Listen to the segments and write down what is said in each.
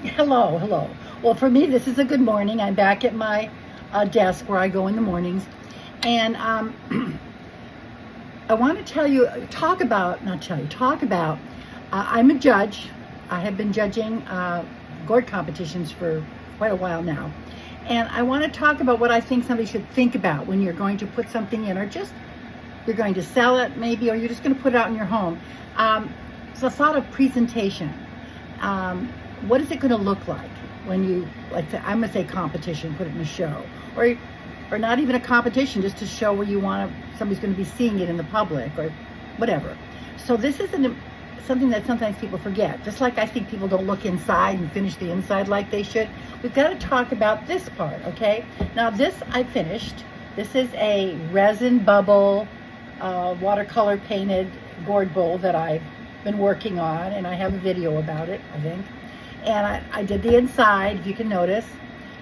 Hello, hello. Well, for me, this is a good morning. I'm back at my desk where I go in the mornings. And I want to talk about, I'm a judge. I have been judging gourd competitions for quite a while now. And I want to talk about what I think somebody should think about when you're going to put something in, or just you're going to sell it maybe, or you're just going to put it out in your home. It's the thought of presentation. Um, what is it going to look like when you, I'm going to say competition, put it in a show, or not even a competition, just a show where you want somebody's going to be seeing it in the public or whatever. So this is something that sometimes people forget. Just like I think people don't look inside and finish the inside like they should. We've got to talk about this part, okay? Now this I finished. This is a resin bubble watercolor painted gourd bowl that I've been working on, and I have a video about it, I think. And I did the inside, if you can notice,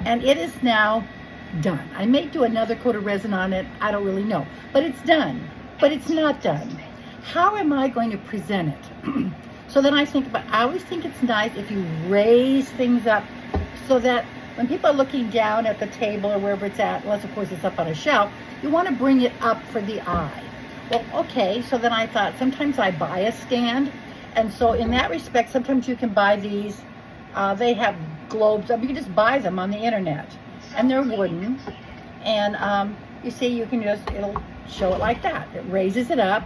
and it is now done. I may do another coat of resin on it, I don't really know, but it's done. But it's not done. How am I going to present it? So then I always think it's nice if you raise things up so that when people are looking down at the table or wherever it's at, unless of course it's up on a shelf, you want to bring it up for the eye. Well, okay, so then I thought sometimes I buy a stand, and so in that respect, sometimes you can buy these, they have globes, you can just buy them on the internet, and they're wooden, and you see, it'll show it like that. It raises it up,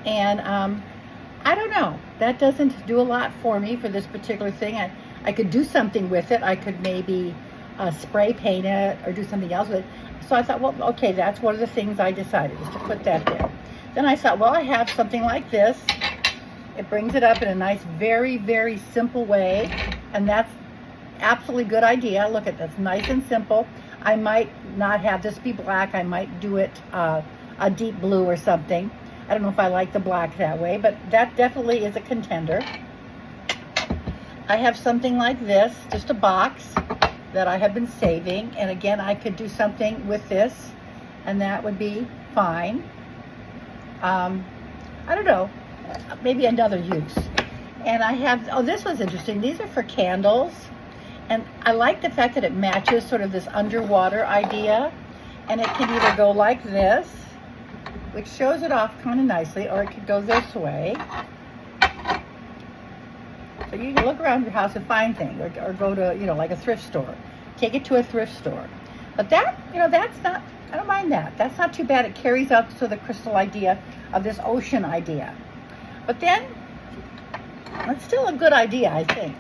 and I don't know, that doesn't do a lot for me for this particular thing. I could do something with it. I could maybe spray paint it or do something else with it. So I thought, well, okay, that's one of the things I decided, is to put that there. Then I thought, well, I have something like this. It brings it up in a nice, very, very simple way, and that's absolutely good idea. Look at that's nice and simple. I might not have this be black. I might do it a deep blue or something. I don't know if I like the black that way, but that definitely is a contender. I have something like this, just a box that I have been saving, and again, I could do something with this, and that would be fine. I don't know, maybe another use. And I have, oh, this was interesting. These are for candles, and I like the fact that it matches sort of this underwater idea, and it can either go like this, which shows it off kind of nicely, or it could go this way. So you can look around your house and find things, or go to, like a thrift store. Take it to a thrift store. But that, that's not, I don't mind that. That's not too bad. It carries out to the crystal idea of this ocean idea. But then, it's still a good idea, I think.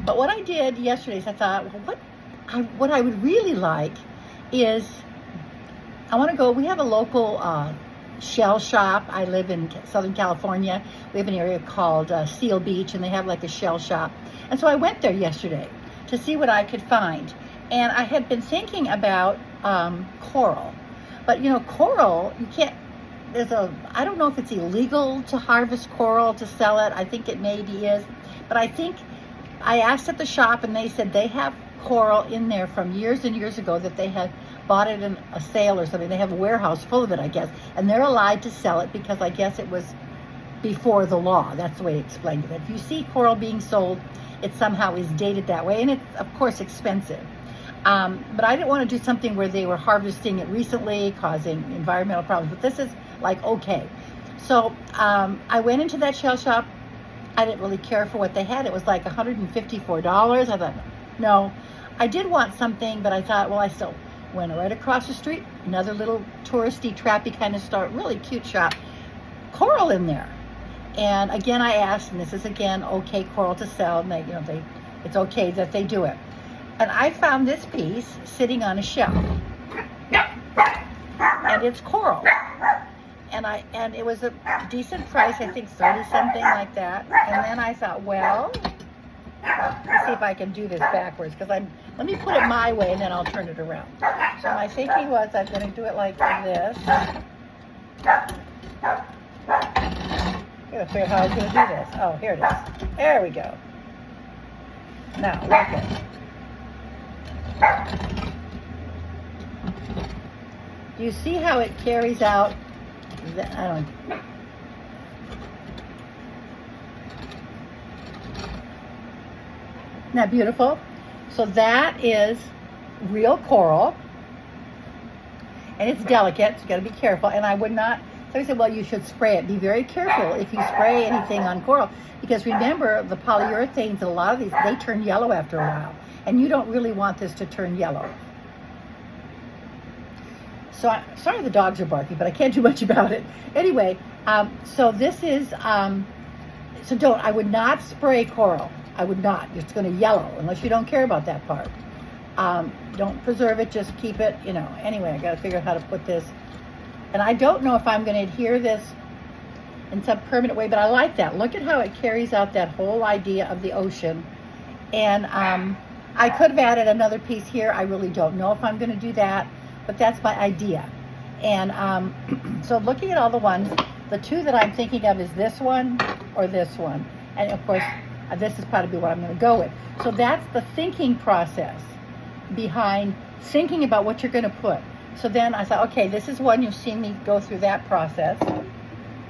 But what I did yesterday is I thought, well, what I would really like is, I want to go, we have a local shell shop. I live in Southern California. We have an area called Seal Beach, and they have like a shell shop. And so I went there yesterday to see what I could find. And I had been thinking about coral. But coral, you can't, I don't know if it's illegal to harvest coral to sell it. I think it maybe is. But I think, I asked at the shop, and they said they have coral in there from years and years ago that they had bought it in a sale or something. They have a warehouse full of it, I guess, and they're allowed to sell it because I guess it was before the law. That's the way he explained it. If you see coral being sold, it somehow is dated that way, and it's of course expensive. But I didn't want to do something where they were harvesting it recently, causing environmental problems. But this is like okay. So I went into that shell shop. I didn't really care for what they had. It was like $154. I thought, no. I did want something, but I thought, well, I still went right across the street, another little touristy, trappy kind of store, really cute shop, coral in there. And again, I asked, and this is again okay coral to sell, and it's okay that they do it. And I found this piece sitting on a shelf, and it's coral. And it was a decent price, I think 30 something like that. And then I thought, well, let's see if I can do this backwards, because let me put it my way, and then I'll turn it around. So my thinking was I'm going to do it like this. I gotta figure out how I was going to do this. Oh, here it is. There we go. Now, look at it. Do you see how it carries out? I don't. that beautiful? So that is real coral, and it's delicate, so you got to be careful. And I would not. So I said, well, you should spray it. Be very careful if you spray anything on coral, because remember the polyurethanes. A lot of these, they turn yellow after a while, and you don't really want this to turn yellow. So sorry the dogs are barking, but I can't do much about it. Anyway, so this is, so I would not spray coral. I would not. It's going to yellow unless you don't care about that part. Don't preserve it, just keep it, Anyway, I got to figure out how to put this. And I don't know if I'm going to adhere this in some permanent way, but I like that. Look at how it carries out that whole idea of the ocean. And I could have added another piece here. I really don't know if I'm going to do that, but that's my idea. And so looking at all the ones, the two that I'm thinking of is this one or this one. And of course, this is probably what I'm going to go with. So that's the thinking process behind thinking about what you're going to put. So then I thought, okay, this is one. You've seen me go through that process.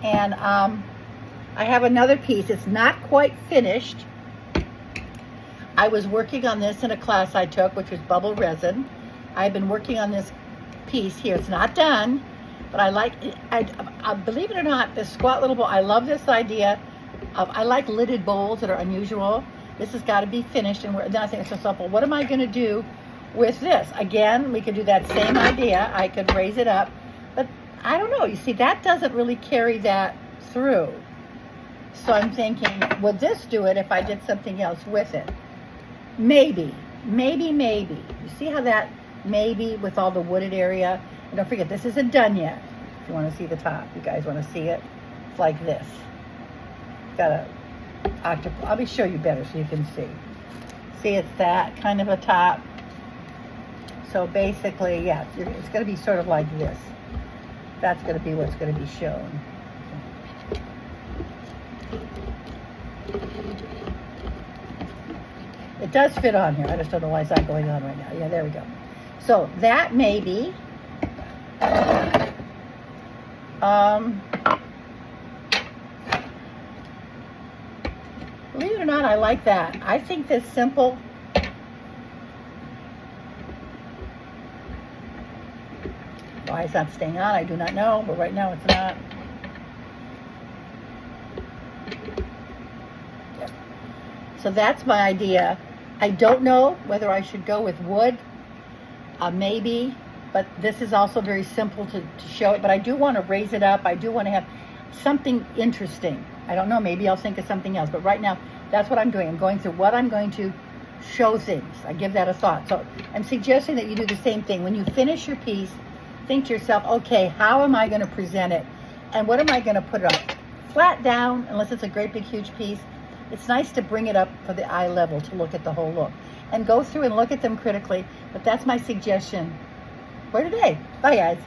And I have another piece. It's not quite finished. I was working on this in a class I took, which was bubble resin. I've been working on this piece here. It's not done, but I like it. I believe it or not, this squat little bowl, I love this idea of, I like lidded bowls that are unusual. This has got to be finished. And then I think to myself, well, what am I going to do with this? Again, we could do that same idea. I could raise it up, but I don't know. You see, that doesn't really carry that through. So I'm thinking, would this do it if I did something else with it? Maybe. You see how that maybe with all the wooded area? And don't forget, this isn't done yet. If you want to see the top, you guys want to see it? It's like this. Got a octopus. I'll show you better so you can see. See, it's that kind of a top. So basically, yeah, it's going to be sort of like this. That's going to be what's going to be shown. It does fit on here. I just don't know why it's not going on right now. Yeah, there we go. So that may be, believe it or not, I like that. I think this simple, why it's not staying on, I do not know, but right now it's not. Yep. So that's my idea. I don't know whether I should go with wood, maybe, but this is also very simple to show it, but I do want to raise it up. I do want to have something interesting. I don't know, maybe I'll think of something else, but right now, that's what I'm doing. I'm going through what I'm going to show things. I give that a thought. So I'm suggesting that you do the same thing. When you finish your piece, think to yourself, okay, how am I going to present it? And what am I going to put it on? Flat down, unless it's a great big huge piece. It's nice to bring it up for the eye level to look at the whole look. And go through and look at them critically. But that's my suggestion for today. Bye, guys.